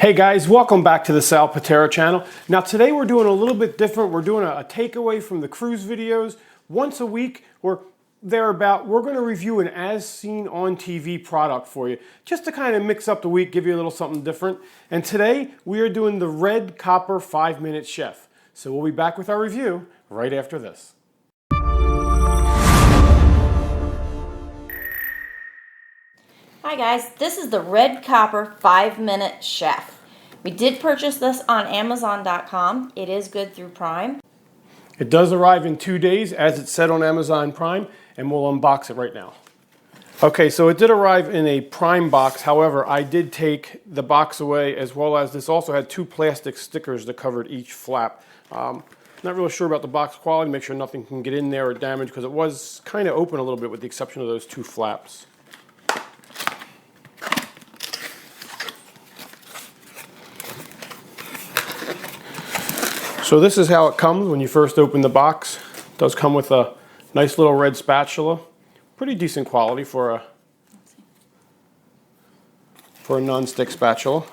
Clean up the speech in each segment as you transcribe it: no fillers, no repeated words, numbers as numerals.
Hey guys, welcome back to the Sal Pitera channel. Now today we're doing a little bit different. We're doing a takeaway from the cruise videos. Once a week or thereabout, we're going to review an as seen on TV product for you, just to kind of mix up the week, give you a little something different. And today we are doing the Red Copper 5-Minute Chef. So we'll be back with our review right after this. Hi guys, this is the Red Copper 5-Minute Chef. We did purchase this on Amazon.com. It is good through Prime. It does arrive in 2 days as it said on Amazon Prime, and we'll unbox it right now. Okay, so it did arrive in a Prime box. However, I did take the box away, as well as this also had 2 plastic stickers that covered each flap. Not really sure about the box quality, make sure nothing can get in there or damage, because it was kind of open a little bit with the exception of those 2 flaps. So this is how it comes when you first open the box. It does come with a nice little red spatula. Pretty decent quality for a non-stick spatula.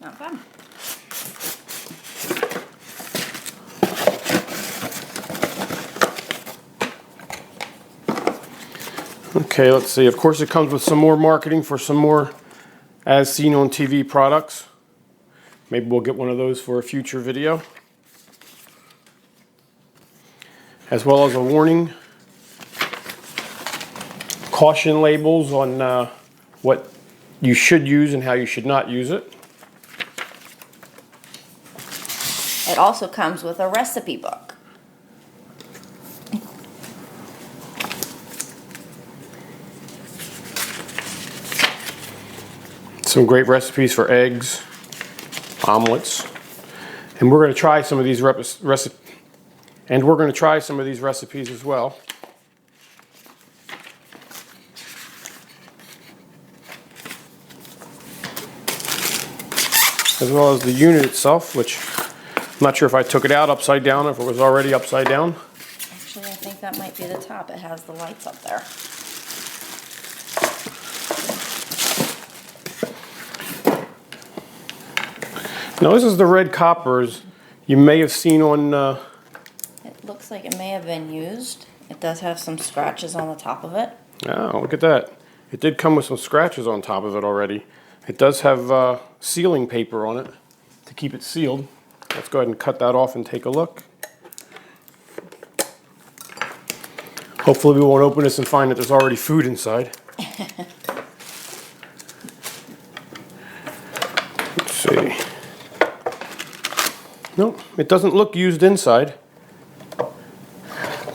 Not bad. Okay, let's see. Of course it comes with some more marketing for some more as seen on TV products. Maybe we'll get one of those for a future video. As well as a warning, caution labels on what you should use and how you should not use it. It also comes with a recipe book. Some great recipes for eggs, omelets, and we're going to try some of these recipes. And we're going to try some of these recipes as well. As well as the unit itself, which I'm not sure if I took it out upside down or if it was already upside down. Actually, I think that might be the top. It has the lights up there. Now this is the red coppers you may have seen on It looks like it may have been used. It does have some scratches on the top of it. oh, look at that. It did come with some scratches on top of it already. It does have sealing paper on it to keep it sealed. Let's go ahead and cut that off and take a look. Hopefully we won't open this and find that there's already food inside. Let's see. Nope, it doesn't look used inside.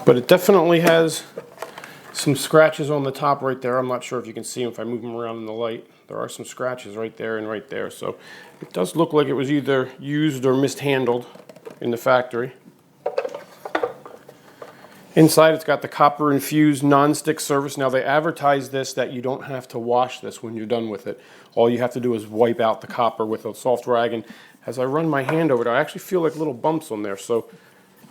But it definitely has some scratches on the top right there. I'm not sure if you can see them if I move them around in the light. There are some scratches right there and right there. So it does look like it was either used or mishandled in the factory. Inside it's got the copper infused non-stick surface. Now they advertise this that you don't have to wash this when you're done with it. All you have to do is wipe out the copper with a soft rag. And as I run my hand over it, I actually feel like little bumps on there. So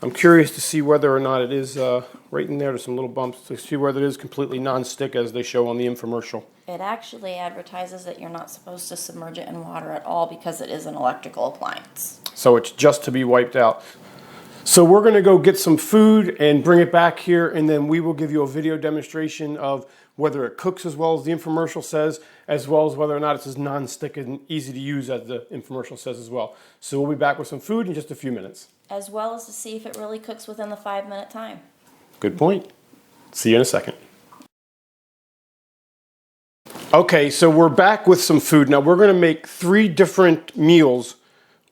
I'm curious to see whether or not it is, right in there, there's some little bumps, to see whether it is completely non-stick as they show on the infomercial. It actually advertises that you're not supposed to submerge it in water at all because it is an electrical appliance. So it's just to be wiped out. So we're going to go get some food and bring it back here, and then we will give you a video demonstration of whether it cooks as well as the infomercial says, as well as whether or not it's as non-stick and easy to use as the infomercial says as well. So we'll be back with some food in just a few minutes. As well as to see if it really cooks within the 5-minute time. Good point. See you in a second. Okay, so we're back with some food. Now we're going to make 3 different meals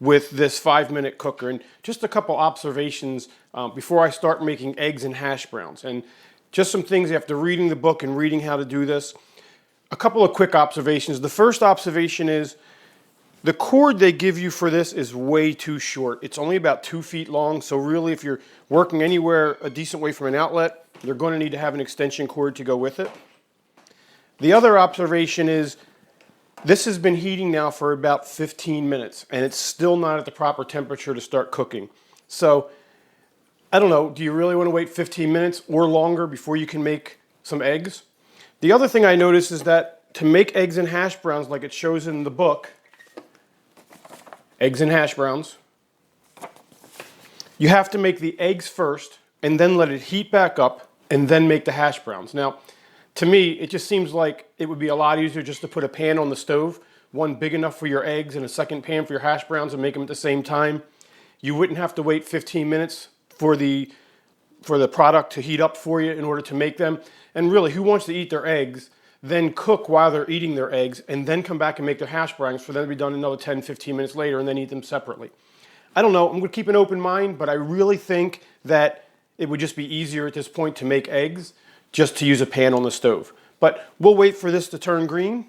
with this 5-minute cooker. And just a couple observations before I start making eggs and hash browns. And just some things after reading the book and reading how to do this. A couple of quick observations. The first observation is the cord they give you for this is way too short. It's only about 2 feet long, so really if you're working anywhere a decent way from an outlet, you're going to need to have an extension cord to go with it. The other observation is this has been heating now for about 15 minutes, and it's still not at the proper temperature to start cooking. So, I don't know, do you really want to wait 15 minutes or longer before you can make some eggs? The other thing I noticed is that to make eggs and hash browns like it shows in the book, eggs and hash browns. You have to make the eggs first and then let it heat back up and then make the hash browns. Now, to me, it just seems like it would be a lot easier just to put a pan on the stove, one big enough for your eggs and a second pan for your hash browns, and make them at the same time. You wouldn't have to wait 15 minutes for the product to heat up for you in order to make them. And really, who wants to eat their eggs, then cook while they're eating their eggs, and then come back and make their hash browns for them to be done another 10, 15 minutes later, and then eat them separately? I don't know. I'm going to keep an open mind, but I really think that it would just be easier at this point to make eggs just to use a pan on the stove. But we'll wait for this to turn green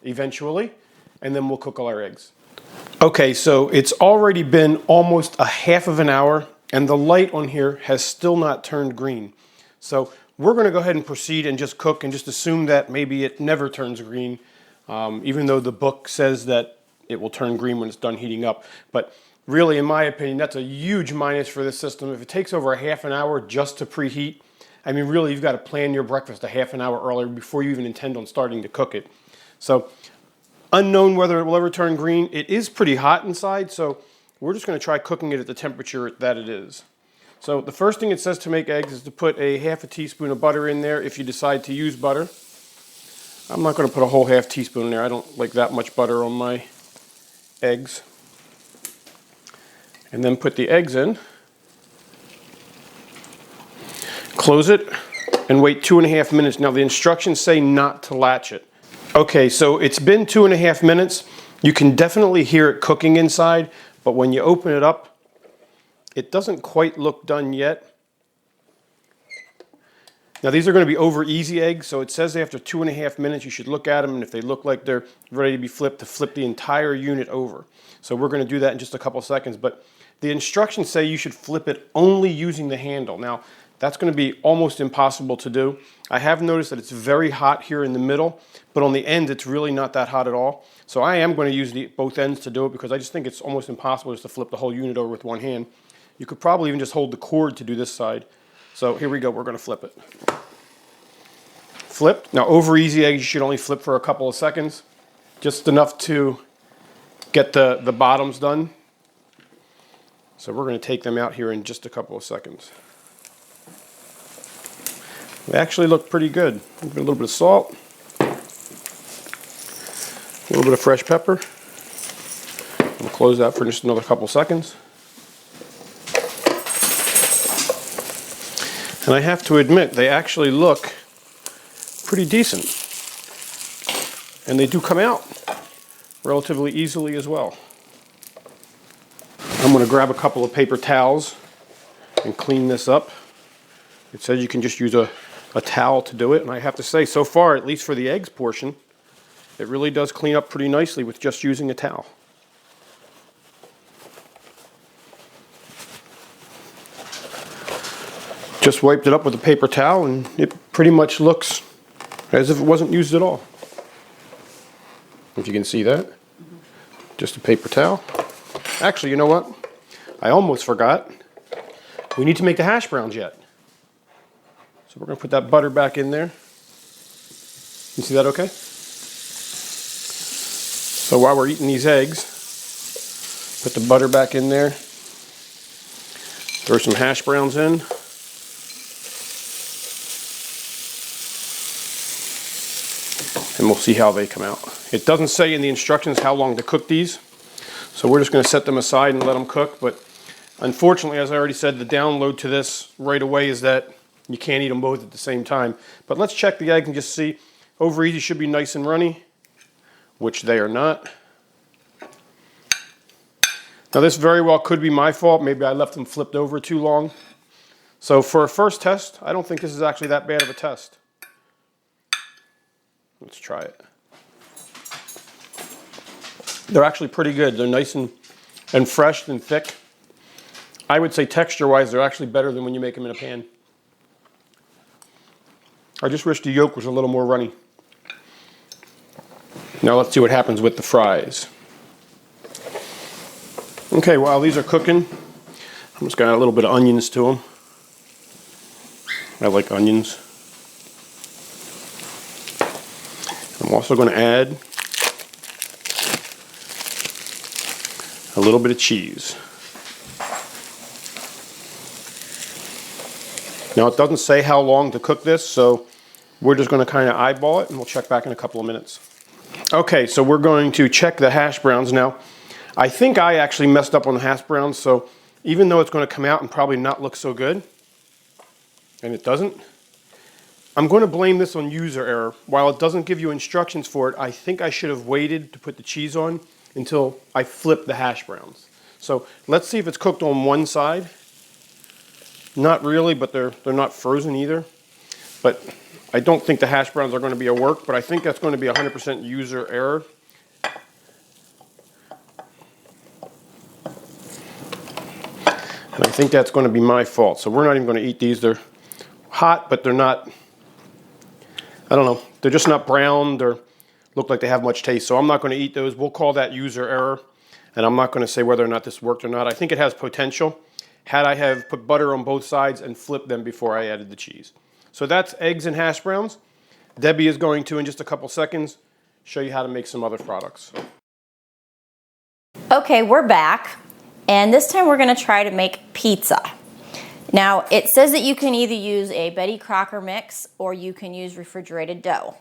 eventually, and then we'll cook all our eggs. Okay, so it's already been almost a half of an hour, and the light on here has still not turned green. So we're going to go ahead and proceed and just cook and just assume that maybe it never turns green, even though the book says that it will turn green when it's done heating up. But really, in my opinion, that's a huge minus for this system. If it takes over a half an hour just to preheat, I mean, really, you've got to plan your breakfast a half an hour earlier before you even intend on starting to cook it. So, unknown whether it will ever turn green. It is pretty hot inside, so we're just going to try cooking it at the temperature that it is. So, the first thing it says to make eggs is to put a half a teaspoon of butter in there if you decide to use butter. I'm not going to put a whole half teaspoon in there. I don't like that much butter on my eggs. And then put the eggs in. Close it and wait 2.5 minutes. Now the instructions say not to latch it. Okay, so it's been 2.5 minutes. You can definitely hear it cooking inside, but when you open it up, it doesn't quite look done yet. Now these are going to be over easy eggs, so it says after 2.5 minutes you should look at them, and if they look like they're ready to be flipped, to flip the entire unit over. So we're going to do that in just a couple seconds, but the instructions say you should flip it only using the handle. Now that's going to be almost impossible to do. I have noticed that it's very hot here in the middle, but on the end it's really not that hot at all. So I am going to use both ends to do it because I just think it's almost impossible just to flip the whole unit over with one hand. You could probably even just hold the cord to do this side. So here we go, we're going to flip it. Flipped. Now over easy eggs you should only flip for a couple of seconds, just enough to get the bottoms done. So we're going to take them out here in just a couple of seconds. They actually look pretty good. A little bit of salt, a little bit of fresh pepper. We'll close that for just another couple seconds. And I have to admit, they actually look pretty decent. And they do come out relatively easily as well. I'm going to grab a couple of paper towels and clean this up. It says you can just use a towel to do it, and I have to say, so far, at least for the eggs portion, it really does clean up pretty nicely with just using a towel. Just wiped it up with a paper towel, and it pretty much looks as if it wasn't used at all. If you can see that. Just a paper towel. Actually, you know what? I almost forgot. We need to make the hash browns yet. So we're going to put that butter back in there. You see that okay? So while we're eating these eggs, put the butter back in there. Throw some hash browns in. And we'll see how they come out. It doesn't say in the instructions how long to cook these. So we're just going to set them aside and let them cook. But unfortunately, as I already said, the download to this right away is that you can't eat them both at the same time. But let's check the eggs and just see. Over easy should be nice and runny, which they are not. Now this very well could be my fault. Maybe I left them flipped over too long. So for a first test, I don't think this is actually that bad of a test. Let's try it. They're actually pretty good. They're nice and fresh and thick. I would say texture-wise, they're actually better than when you make them in a pan. I just wish the yolk was a little more runny. Now let's see what happens with the fries. Okay, while these are cooking, I'm just going to add a little bit of onions to them. I like onions. I'm also going to add a little bit of cheese. Now it doesn't say how long to cook this, so we're just going to kind of eyeball it and we'll check back in a couple of minutes. Okay, so we're going to check the hash browns now. I think I actually messed up on the hash browns, so even though it's going to come out and probably not look so good, and it doesn't, I'm going to blame this on user error. While it doesn't give you instructions for it, I think I should have waited to put the cheese on until I flip the hash browns. So let's see if it's cooked on one side. Not really, but they're not frozen either. But I don't think the hash browns are going to be a work, but I think that's going to be 100% user error. And I think that's going to be my fault. So we're not even going to eat these. They're hot, but they're not, I don't know, they're just not browned or look like they have much taste. So I'm not going to eat those. We'll call that user error. And I'm not going to say whether or not this worked or not. I think it has potential. Had I have put butter on both sides and flipped them before I added the cheese. So that's eggs and hash browns. Debbie is going to, in just a couple seconds, show you how to make some other products. Okay, we're back. And this time we're going to try to make pizza. Now, it says that you can either use a Betty Crocker mix or you can use refrigerated dough.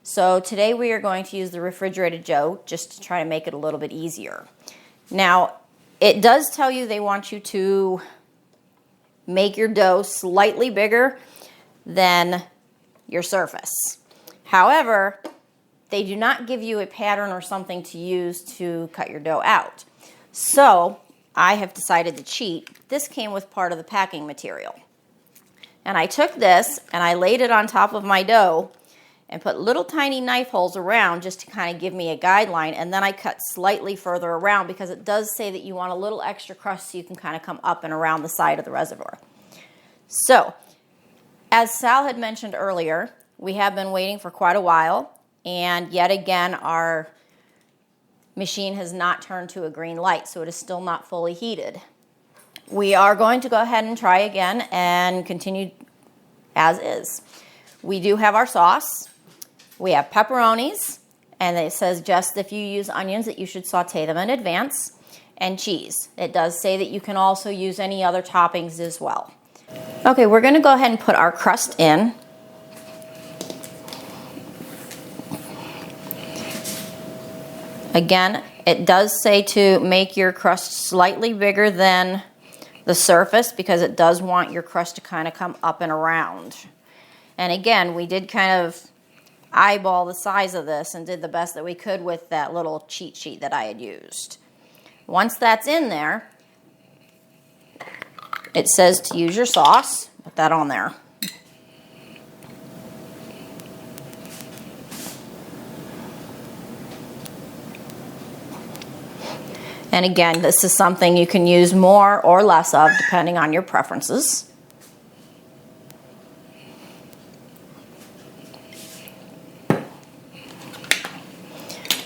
So today we are going to use the refrigerated dough just to try to make it a little bit easier. Now, it does tell you they want you to make your dough slightly bigger than your surface. However, they do not give you a pattern or something to use to cut your dough out. So, I have decided to cheat. This came with part of the packing material. And I took this and I laid it on top of my dough and put little tiny knife holes around just to kind of give me a guideline, and then I cut slightly further around because it does say that you want a little extra crust so you can kind of come up and around the side of the reservoir. So, as Sal had mentioned earlier, we have been waiting for quite a while, and yet again our machine has not turned to a green light, so it is still not fully heated. We are going to go ahead and try again and continue as is. We do have our sauce. We have pepperonis, and it says just if you use onions that you should saute them in advance, and cheese. It does say that you can also use any other toppings as well. Okay, we're going to go ahead and put our crust in. Again, it does say to make your crust slightly bigger than the surface because it does want your crust to kind of come up and around. And again, we did kind of eyeball the size of this and did the best that we could with that little cheat sheet that I had used. Once that's in there, it says to use your sauce. Put that on there. And again, this is something you can use more or less of depending on your preferences.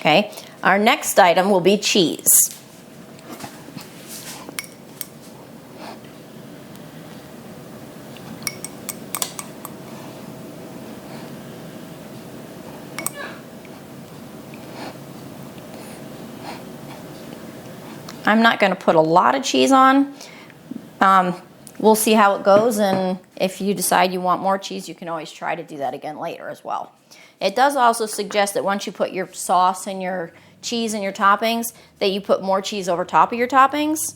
Okay, our next item will be cheese. I'm not going to put a lot of cheese on. We'll see how it goes, and if you decide you want more cheese, you can always try to do that again later as well. It does also suggest that once you put your sauce and your cheese and your toppings, that you put more cheese over top of your toppings.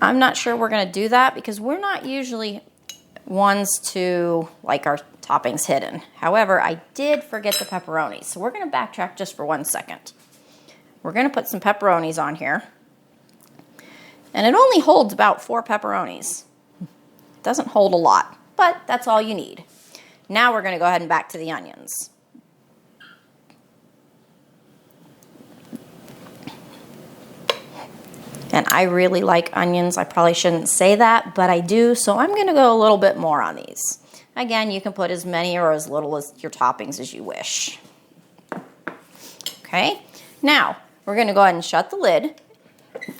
I'm not sure we're going to do that because we're not usually ones to like our toppings hidden. However, I did forget the pepperoni, so we're going to backtrack just for 1 second. We're going to put some pepperonis on here. And it only holds about 4 pepperonis. It doesn't hold a lot, but that's all you need. Now we're going to go ahead and back to the onions. And I really like onions. I probably shouldn't say that, but I do, so I'm going to go a little bit more on these. Again, you can put as many or as little as your toppings as you wish. Okay, now we're going to go ahead and shut the lid.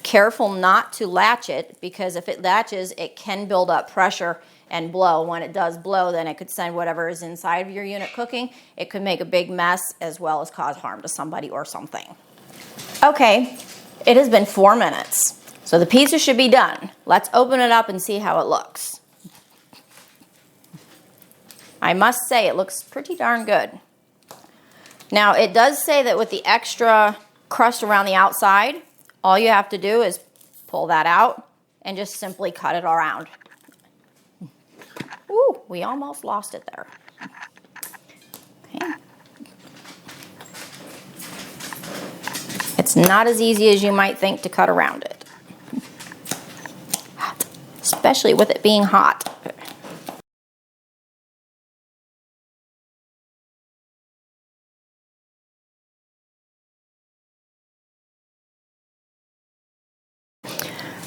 Careful not to latch it, because if it latches, it can build up pressure and blow. When it does blow, then it could send whatever is inside of your unit cooking. It could make a big mess as well as cause harm to somebody or something. Okay, It has been 4 minutes. So the pizza should be done. Let's open it up and see how it looks. I must say it looks pretty darn good. Now it does say that with the extra crust around the outside, all you have to do is pull that out and just simply cut it around. Ooh, we almost lost it there. Okay. It's not as easy as you might think to cut around it, especially with it being hot.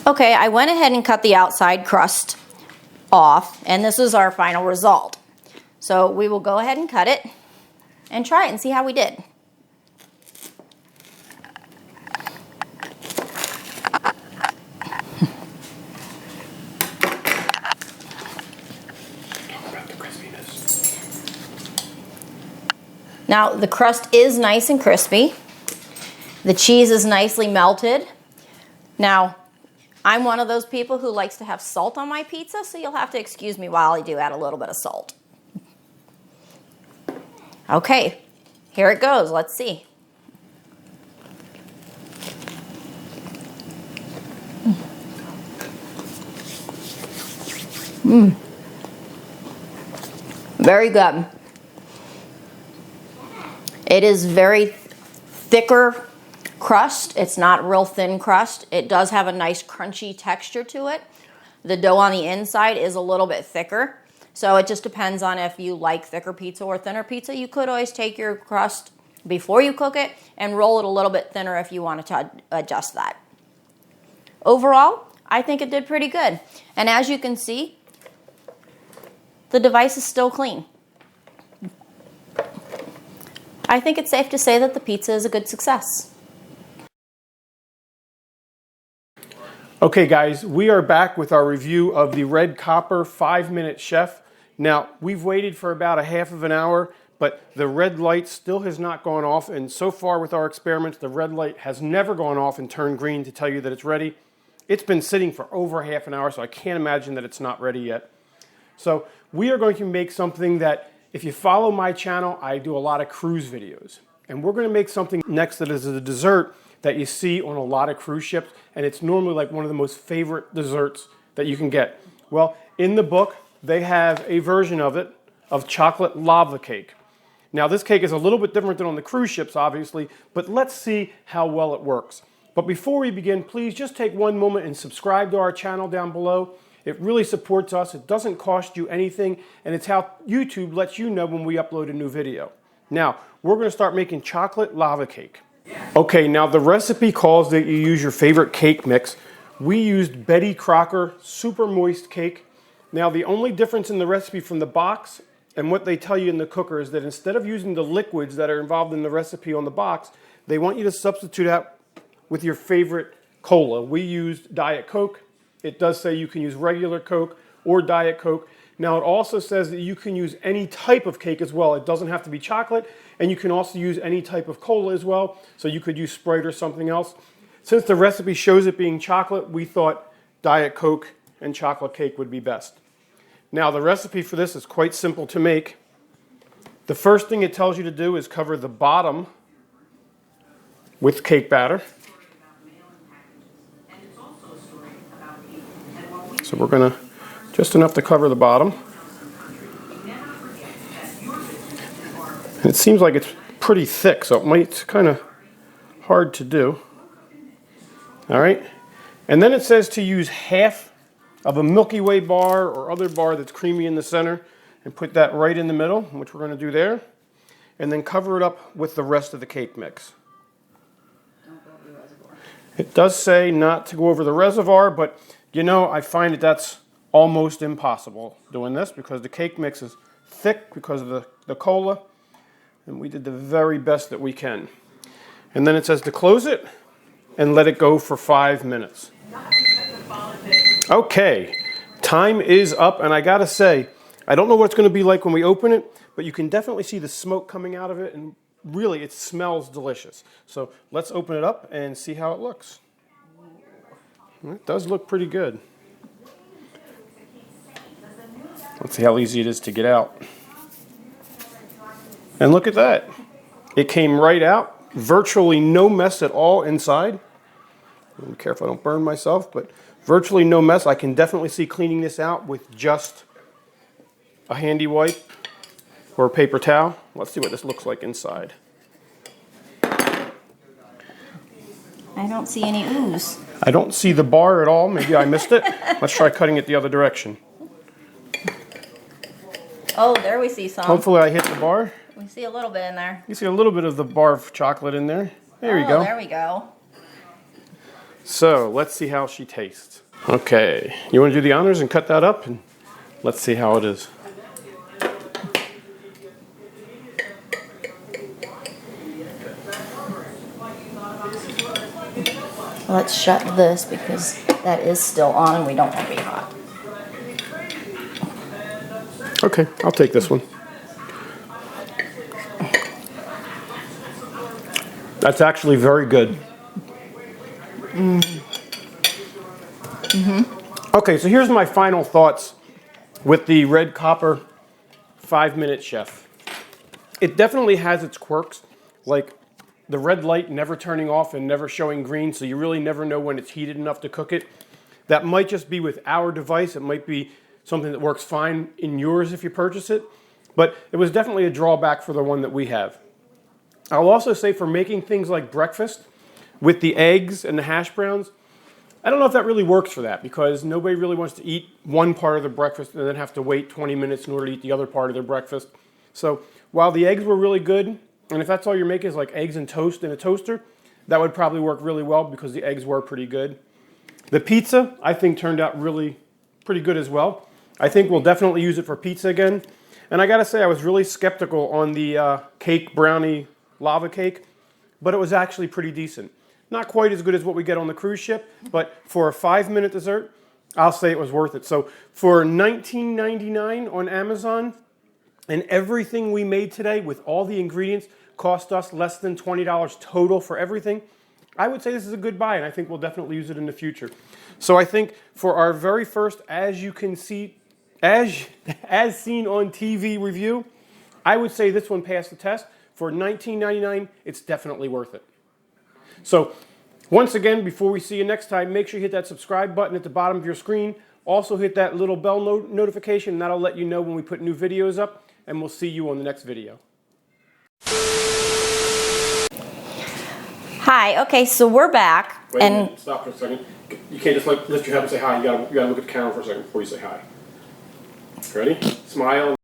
Okay, I went ahead and cut the outside crust off, and this is our final result. So we will go ahead and cut it and try it and see how we did. Now the crust is nice and crispy. The cheese is nicely melted. Now, I'm one of those people who likes to have salt on my pizza, so you'll have to excuse me while I do add a little bit of salt. Okay, here it goes. Let's see. Very good. It is very thicker crust. It's not real thin crust. It does have a nice crunchy texture to it. The dough on the inside is a little bit thicker. So it just depends on if you like thicker pizza or thinner pizza. You could always take your crust before you cook it and roll it a little bit thinner if you wanted to adjust that. Overall, I think it did pretty good. And as you can see, the device is still clean. I think it's safe to say that the pizza is a good success. Okay guys, we are back with our review of the Red Copper 5-Minute Chef. Now, we've waited for about a half of an hour, but the red light still has not gone off, and so far with our experiments, the red light has never gone off and turned green to tell you that it's ready. It's been sitting for over half an hour, so I can't imagine that it's not ready yet. So we are going to make something that, if you follow my channel, I do a lot of cruise videos. And we're going to make something next that is a dessert that you see on a lot of cruise ships, and it's normally like one of the most favorite desserts that you can get. Well, in the book, they have a version of it, of chocolate lava cake. Now, this cake is a little bit different than on the cruise ships, obviously, but let's see how well it works. But before we begin, please just take one moment and subscribe to our channel down below. It really supports us, it doesn't cost you anything, and it's how YouTube lets you know when we upload a new video. Now, we're going to start making chocolate lava cake. Okay, now the recipe calls that you use your favorite cake mix. We used Betty Crocker Super Moist Cake. Now, the only difference in the recipe from the box and what they tell you in the cooker is that instead of using the liquids that are involved in the recipe on the box, they want you to substitute out with your favorite cola. We used Diet Coke. It does say you can use regular Coke or Diet Coke. Now, it also says that you can use any type of cake as well. It doesn't have to be chocolate, and you can also use any type of cola as well. So you could use Sprite or something else. Since the recipe shows it being chocolate, we thought Diet Coke and chocolate cake would be best. Now, the recipe for this is quite simple to make. The first thing it tells you to do is cover the bottom with cake batter. So we're going to, just enough to cover the bottom. And it seems like it's pretty thick, so it might kind of hard to do. All right. And then it says to use half of a Milky Way bar or other bar that's creamy in the center and put that right in the middle, which we're going to do there. And then cover it up with the rest of the cake mix. Don't go over the reservoir. It does say not to go over the reservoir, but you know, I find that that's almost impossible doing this because the cake mix is thick because of the cola, and we did the very best that we can. And then it says to close it and let it go for 5 minutes. Okay, time is up, and I gotta say, I don't know what it's gonna be like when we open it, but you can definitely see the smoke coming out of it, and really it smells delicious. So let's open it up and see how it looks. It does look pretty good. Let's see how easy it is to get out. And look at that. It came right out. Virtually no mess at all inside. Be careful I don't burn myself, but virtually no mess. I can definitely see cleaning this out with just a handy wipe or a paper towel. Let's see what this looks like inside. I don't see any ooze. I don't see the bar at all. Maybe I missed it. Let's try cutting it the other direction. Oh, there we see some. Hopefully I hit the bar. We see a little bit in there. You see a little bit of the bar of chocolate in there. There you go. There we go. So let's see how she tastes. Okay, you want to do the honors and cut that up, and let's see how it is. Let's shut this because that is still on and we don't want to be hot. Okay, I'll take this one. That's actually very good. Okay, so here's my final thoughts with the Red Copper 5-minute chef. It definitely has its quirks, like the red light never turning off and never showing green, so you really never know when it's heated enough to cook it. That might just be with our device. It might be something that works fine in yours if you purchase it, but it was definitely a drawback for the one that we have. I'll also say for making things like breakfast with the eggs and the hash browns, I don't know if that really works for that because nobody really wants to eat one part of the breakfast and then have to wait 20 minutes in order to eat the other part of their breakfast. So while the eggs were really good, and if that's all you're making is like eggs and toast in a toaster, that would probably work really well because the eggs were pretty good. The pizza, I think, turned out really pretty good as well. I think we'll definitely use it for pizza again. And I gotta say, I was really skeptical on the cake brownie lava cake, but it was actually pretty decent. Not quite as good as what we get on the cruise ship, but for a 5-minute dessert, I'll say it was worth it. So for $19.99 on Amazon, and everything we made today with all the ingredients cost us less than $20 total for everything, I would say this is a good buy, and I think we'll definitely use it in the future. So I think for our very first, as you can see, as seen on TV review, I would say this one passed the test. For $19.99, it's definitely worth it. So once again, before we see you next time, make sure you hit that subscribe button at the bottom of your screen. Also hit that little bell notification, and that'll let you know when we put new videos up, and we'll see you on the next video. Hi, okay, so we're back. Wait a minute, stop for a second. You can't just lift your head and say hi. You gotta look at the camera for a second before you say hi. Ready? Smile.